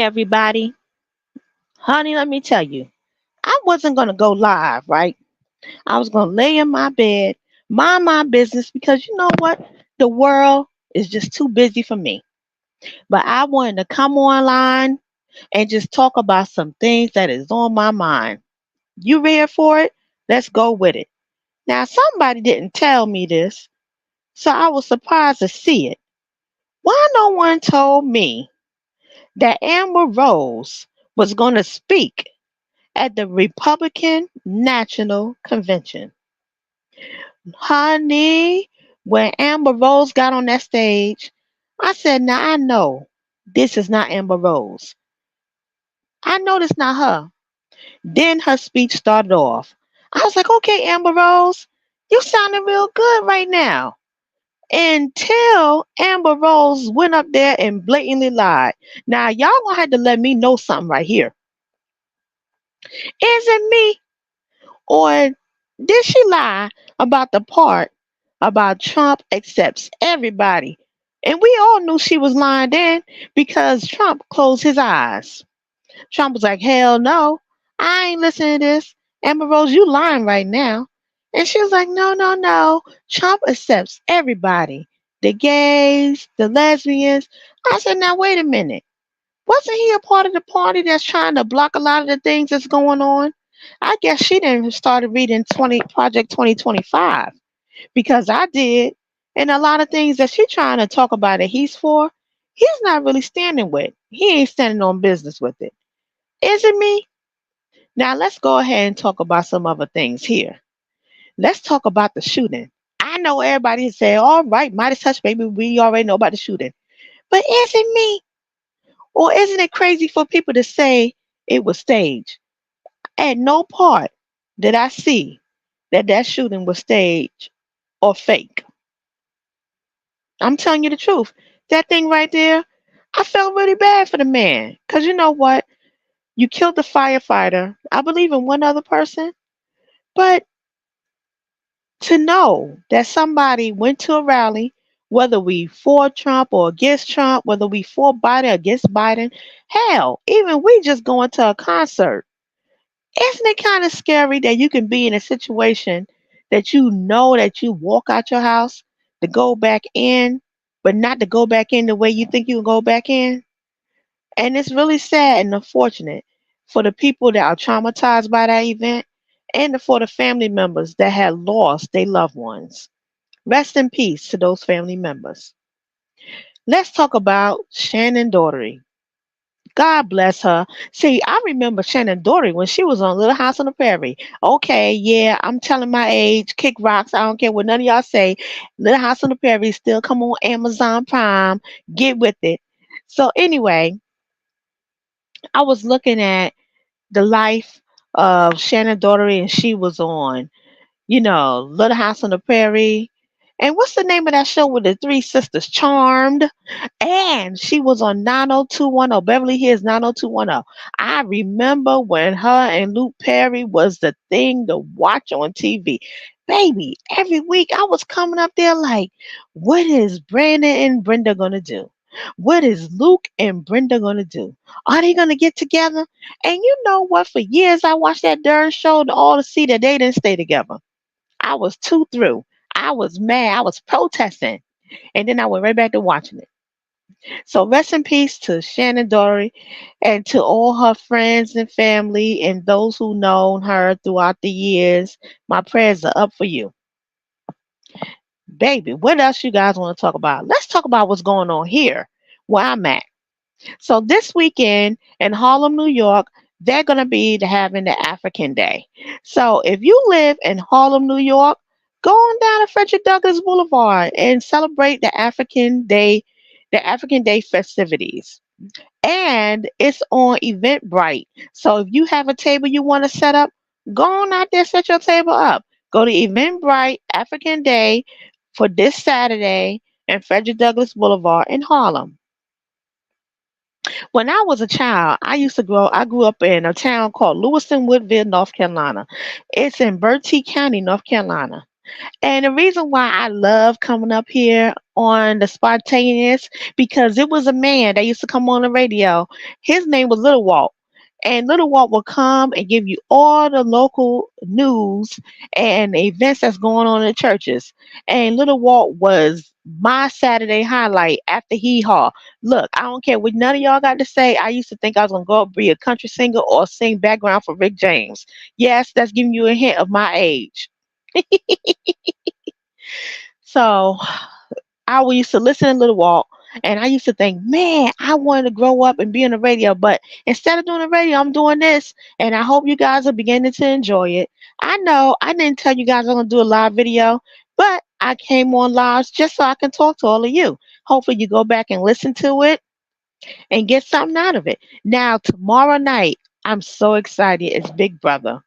everybody. Honey, let me tell you, I wasn't going to go live, right? I was going to lay in my bed, mind my business because you know what? The world is just too busy for me. But I wanted to come online and just talk about some things that is on my mind. You ready for it? Let's go with it. Now, somebody didn't tell me this, so I was surprised to see it. Why no one told me that Amber Rose was going to speak at the Republican National Convention? Honey, when Amber Rose got on that stage, I said, now I know this is not Amber Rose. I know this not her. Then her speech started off. I was like, okay, Amber Rose, you sounding real good right now. Until Amber Rose went up there and blatantly lied. Now, y'all gonna have to let me know something right here. Is it me or did she lie about the part about Trump accepts everybody? And we all knew she was lying then because Trump closed his eyes. Trump was like, hell no, I ain't listening to this. Amber Rose, you lying right now. And she was like, no, no, no. Trump accepts everybody. The gays, the lesbians. I said, now wait a minute. Wasn't he a part of the party that's trying to block a lot of the things that's going on? I guess she didn't started reading 20 Project 2025 because I did. And a lot of things that she's trying to talk about that he's for, he's not really standing with. He ain't standing on business with it. Is it me? Now let's go ahead and talk about some other things here. Let's talk about the shooting. I know everybody say, all right, Midas touch, baby, we already know about the shooting. But is it me? Or isn't it crazy for people to say it was staged? At no part did I see that that shooting was staged or fake. I'm telling you the truth. That thing right there, I felt really bad for the man. Because you know what? You killed the firefighter. I believe in one other person. But to know that somebody went to a rally, whether we for Trump or against Trump, whether we for Biden or against Biden, hell, even we just going to a concert. Isn't it kind of scary that you can be in a situation that you know that you walk out your house to go back in, but not to go back in the way you think you can go back in? And it's really sad and unfortunate for the people that are traumatized by that event and for the family members that had lost their loved ones. Rest in peace to those family members. Let's talk about Shannon Daughtery. God bless her. See, I remember Shannon Doherty when she was on Little House on the Prairie. Okay, yeah, I'm telling my age. Kick rocks. I don't care what none of y'all say. Little House on the Prairie still come on Amazon Prime. Get with it. So anyway, I was looking at the life of Shannon Doherty, and she was on, Little House on the Prairie. And what's the name of that show with the three sisters? Charmed. And she was on 90210, Beverly Hills 90210. I remember when her and Luke Perry was the thing to watch on TV. Baby, every week I was coming up there like, what is Brandon and Brenda going to do? What is Luke and Brenda going to do? Are they going to get together? And you know what? For years I watched that darn show to all to see that they didn't stay together. I was too through. I was mad. I was protesting. And then I went right back to watching it. So rest in peace to Shannon Doherty and to all her friends and family and those who known her throughout the years. My prayers are up for you. Baby, what else you guys want to talk about? Let's talk about what's going on here where I'm at. So this weekend in Harlem, New York, they're going to be having the African Day. So if you live in Harlem, New York, go on down to Frederick Douglass Boulevard and celebrate the African Day festivities. And it's on Eventbrite. So if you have a table you want to set up, go on out there, set your table up. Go to Eventbrite African Day for this Saturday in Frederick Douglass Boulevard in Harlem. When I was a child, I grew up in a town called Lewiston Woodville, North Carolina. It's in Bertie County, North Carolina. And the reason why I love coming up here on the spontaneous, because it was a man that used to come on the radio. His name was Little Walt. And Little Walt will come and give you all the local news and events that's going on in the churches. And Little Walt was my Saturday highlight after Hee Haw. Look, I don't care what none of y'all got to say. I used to think I was gonna go up be a country singer or sing background for Rick James. Yes, that's giving you a hint of my age. So I used to listen to Little Walk, and I used to think, man, I wanted to grow up and be on the radio. But instead of doing the radio, I'm doing this, and I hope you guys are beginning to enjoy it. I know I didn't tell you guys I'm gonna do a live video, but I came on live just so I can talk to all of you. Hopefully, you go back and listen to it and get something out of it. Now, tomorrow night, I'm so excited. It's Big Brother.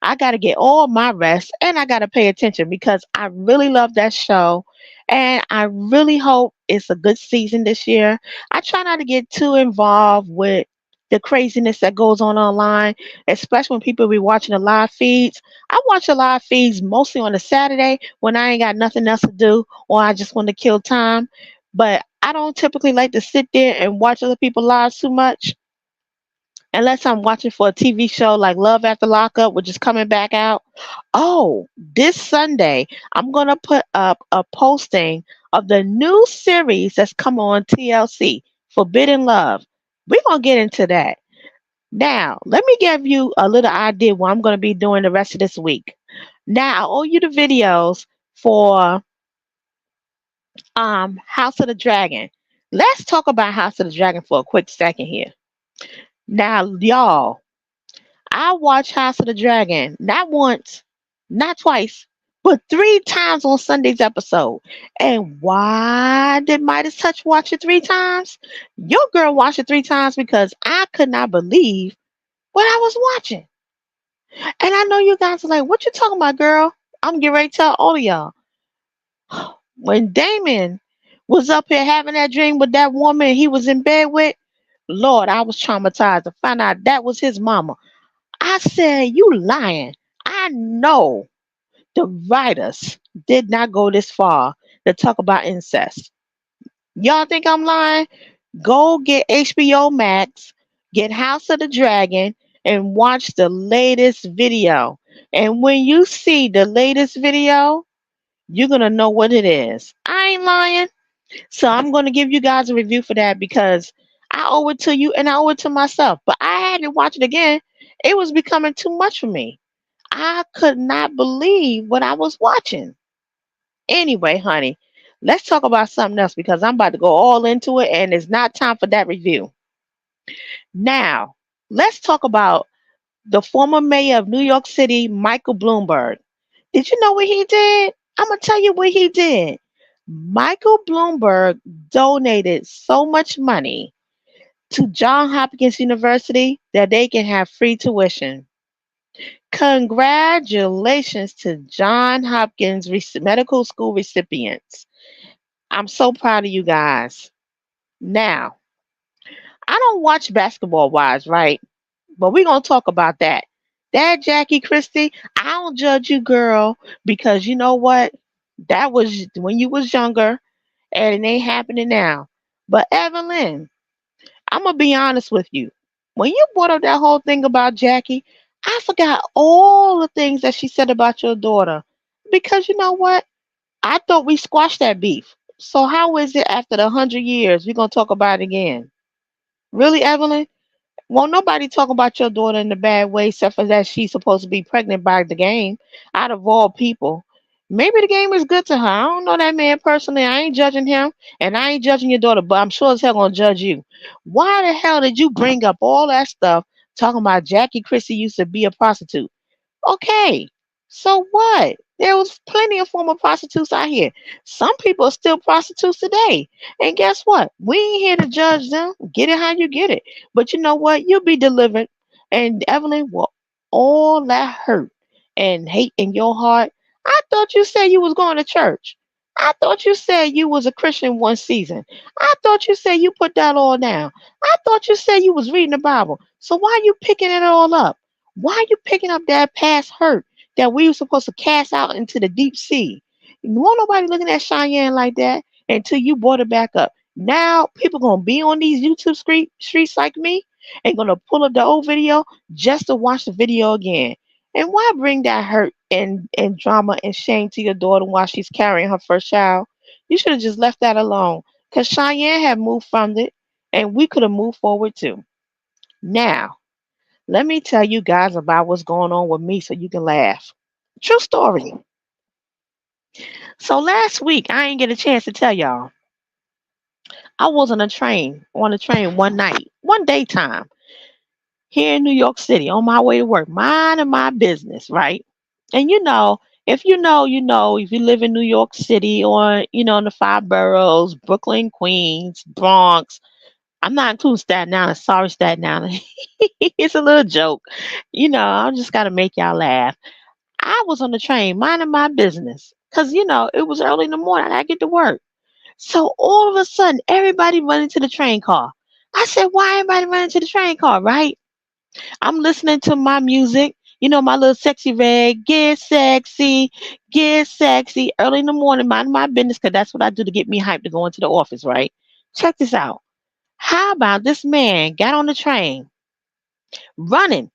I got to get all my rest and I got to pay attention because I really love that show and I really hope it's a good season this year. I try not to get too involved with the craziness that goes on online, especially when people be watching the live feeds. I watch the live feeds mostly on a Saturday when I ain't got nothing else to do or I just want to kill time. But I don't typically like to sit there and watch other people lives too much unless I'm watching for a TV show like Love After Lockup, which is coming back out. Oh, this Sunday, I'm going to put up a posting of the new series that's come on TLC, Forbidden Love. We're going to get into that. Now, let me give you a little idea what I'm going to be doing the rest of this week. Now, I owe you the videos for House of the Dragon. Let's talk about House of the Dragon for a quick second here. Now, y'all, I watched House of the Dragon not once, not twice, but three times on Sunday's episode. And why did Midas Touch watch it three times? Your girl watched it three times because I could not believe what I was watching. And I know you guys are like, what you talking about, girl? I'm getting ready to tell all of y'all. When Damon was up here having that dream with that woman he was in bed with, Lord, I was traumatized to find out that was his mama. I said, you lying. I know the writers did not go this far to talk about incest. Y'all think I'm lying? Go get HBO Max, get House of the Dragon, and watch the latest video. And when you see the latest video, you're going to know what it is. I ain't lying. So I'm going to give you guys a review for that because I owe it to you and I owe it to myself. But I had to watch it again. It was becoming too much for me. I could not believe what I was watching. Anyway, honey, let's talk about something else because I'm about to go all into it and it's not time for that review. Now, let's talk about the former mayor of New York City, Michael Bloomberg. Did you know what he did? I'm going to tell you what he did. Michael Bloomberg donated so much money to Johns Hopkins University that they can have free tuition. Congratulations to Johns Hopkins Medical School recipients. I'm so proud of you guys. Now, I don't watch Basketball Wives, right? But we're going to talk about that. That Jackie Christie, I don't judge you, girl, because you know what? That was when you was younger, and it ain't happening now. But Evelyn, I'm gonna be honest with you. When you brought up that whole thing about Jackie, I forgot all the things that she said about your daughter. Because you know what? I thought we squashed that beef. So how is it after the 100 years we're gonna talk about it again? Really, Evelyn? Won't nobody talk about your daughter in a bad way except for that she's supposed to be pregnant by the game out of all people. Maybe the game is good to her. I don't know that man personally. I ain't judging him and I ain't judging your daughter, but I'm sure as hell gonna judge you. Why the hell did you bring up all that stuff talking about Jackie Christie used to be a prostitute? Okay, so what? There was plenty of former prostitutes out here. Some people are still prostitutes today. And guess what? We ain't here to judge them. Get it how you get it. But you know what? You'll be delivered. And Evelyn, well, all that hurt and hate in your heart. I thought you said you was going to church. I thought you said you was a Christian one season. I thought you said you put that all down. I thought you said you was reading the Bible. So why are you picking it all up? Why are you picking up that past hurt that we were supposed to cast out into the deep sea. Won't nobody looking at Cheyenne like that until you brought it back up. Now people gonna be on these YouTube streets like me and gonna pull up the old video just to watch the video again. And why bring that hurt and drama and shame to your daughter while she's carrying her first child? You should have just left that alone. Cause Cheyenne had moved from it and we could have moved forward too. Now, let me tell you guys about what's going on with me so you can laugh. True story. So last week, I ain't get a chance to tell y'all. I was on a train one night, one daytime, here in New York City, on my way to work, minding my business, right? And if you know, you know, if you live in New York City or, in the five boroughs, Brooklyn, Queens, Bronx, I'm not including Staten Island. Sorry, Staten Island. It's a little joke. I just got to make y'all laugh. I was on the train minding my business because, it was early in the morning. I get to work. So all of a sudden, everybody running to the train car. I said, why everybody running to the train car, right? I'm listening to my music, my little sexy red, get sexy, early in the morning, minding my business because that's what I do to get me hyped to go into the office, right? Check this out. How about this man got on the train running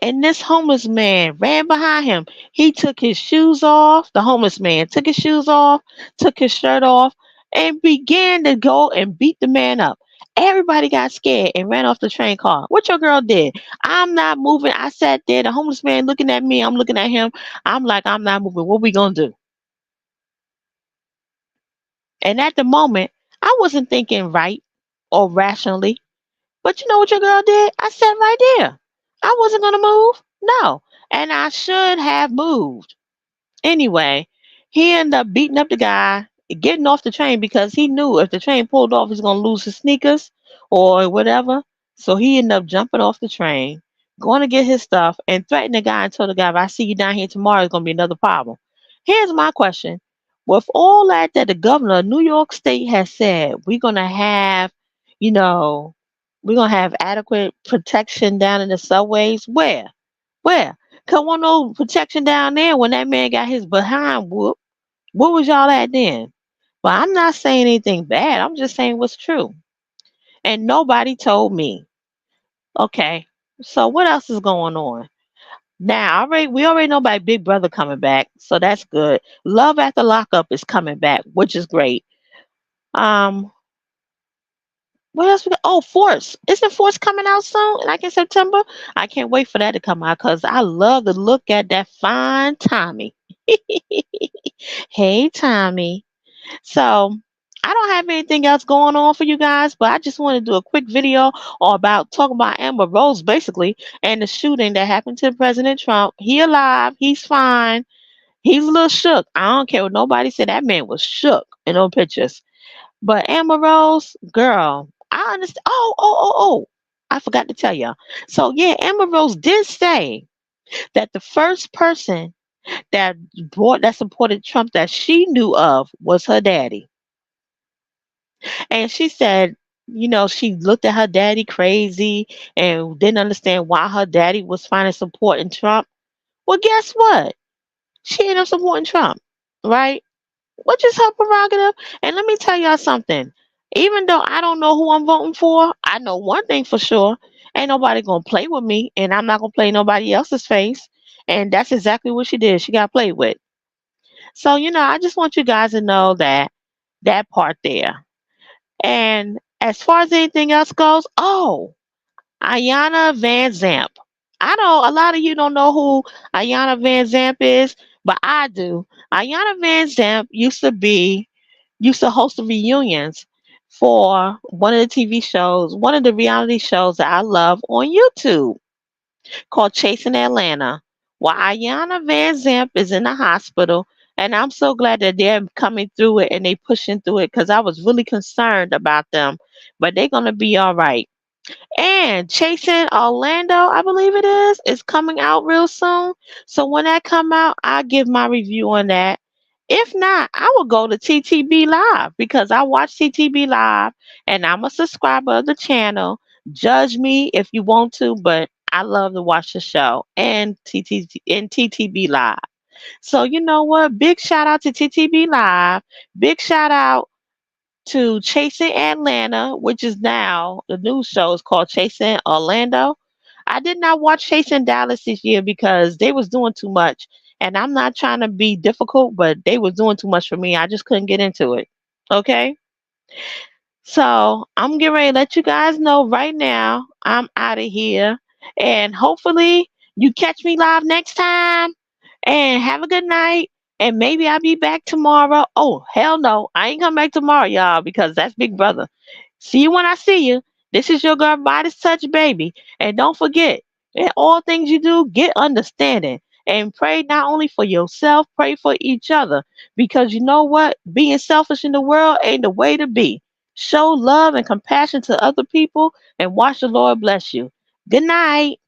and this homeless man ran behind him. He took his shoes off. The homeless man took his shoes off, took his shirt off, and began to go and beat the man up. Everybody got scared and ran off the train car. What your girl did? I'm not moving. I sat there. The homeless man looking at me. I'm looking at him. I'm like, I'm not moving. What we gonna do? And at the moment, I wasn't thinking right or rationally. But you know what your girl did? I sat right there. I wasn't gonna move. No. And I should have moved. Anyway, he ended up beating up the guy, getting off the train because he knew if the train pulled off, he's gonna lose his sneakers or whatever. So he ended up jumping off the train, going to get his stuff, and threatened the guy and told the guy, if I see you down here tomorrow, it's gonna be another problem. Here's my question. With all that the governor of New York State has said, you know, we're gonna have adequate protection down in the subways. Where? Where? Cause one no protection down there when that man got his behind whooped. What was y'all at then? But I'm not saying anything bad. I'm just saying what's true. And nobody told me. Okay. So what else is going on? Now, we already know about Big Brother coming back, so that's good. Love After Lockup is coming back, which is great. Um, what else we got? Oh, Force. Isn't Force coming out soon? Like in September? I can't wait for that to come out because I love to look at that fine Tommy. Hey, Tommy. So I don't have anything else going on for you guys, but I just want to do a quick video or about talking about Amber Rose basically and the shooting that happened to President Trump. He alive, he's fine. He's a little shook. I don't care what nobody said. That man was shook in those pictures. But Amber Rose, girl, I understand. Oh. I forgot to tell you. So yeah, Amber Rose did say that the first person that supported Trump that she knew of was her daddy. And she said, she looked at her daddy crazy and didn't understand why her daddy was finding support in Trump. Well, guess what? She ended up supporting Trump, right? Which is her prerogative. And let me tell y'all something. Even though I don't know who I'm voting for, I know one thing for sure. Ain't nobody gonna play with me, and I'm not gonna play nobody else's face. And that's exactly what she did. She got played with. So, I just want you guys to know that part there. And as far as anything else goes, oh, Ayanna Van Zamp. I know a lot of you don't know who Ayanna Van Zamp is, but I do. Ayanna Van Zamp used to host the reunions for one of the TV shows, one of the reality shows that I love on YouTube called Chasing Atlanta. Well, Ayanna Van Zamp is in the hospital, and I'm so glad that they're coming through it and they pushing through it because I was really concerned about them, but they're gonna be all right. And Chasing Orlando, I believe it is coming out real soon. So when that come out, I'll give my review on that. If not, I will go to TTB Live because I watch TTB Live and I'm a subscriber of the channel. Judge me if you want to, but I love to watch the show and TTB Live. So you know what? Big shout out to TTB Live. Big shout out to Chasing Atlanta, which is now the new show is called Chasing Orlando. I did not watch Chasing Dallas this year because they was doing too much. And I'm not trying to be difficult, but they was doing too much for me. I just couldn't get into it. Okay? So I'm getting ready to let you guys know right now I'm out of here. And hopefully you catch me live next time. And have a good night. And maybe I'll be back tomorrow. Oh, hell no. I ain't come back tomorrow, y'all, because that's Big Brother. See you when I see you. This is your girl, Bodies Touch Baby. And don't forget, in all things you do, get understanding. And pray not only for yourself, pray for each other. Because you know what? Being selfish in the world ain't the way to be. Show love and compassion to other people and watch the Lord bless you. Good night.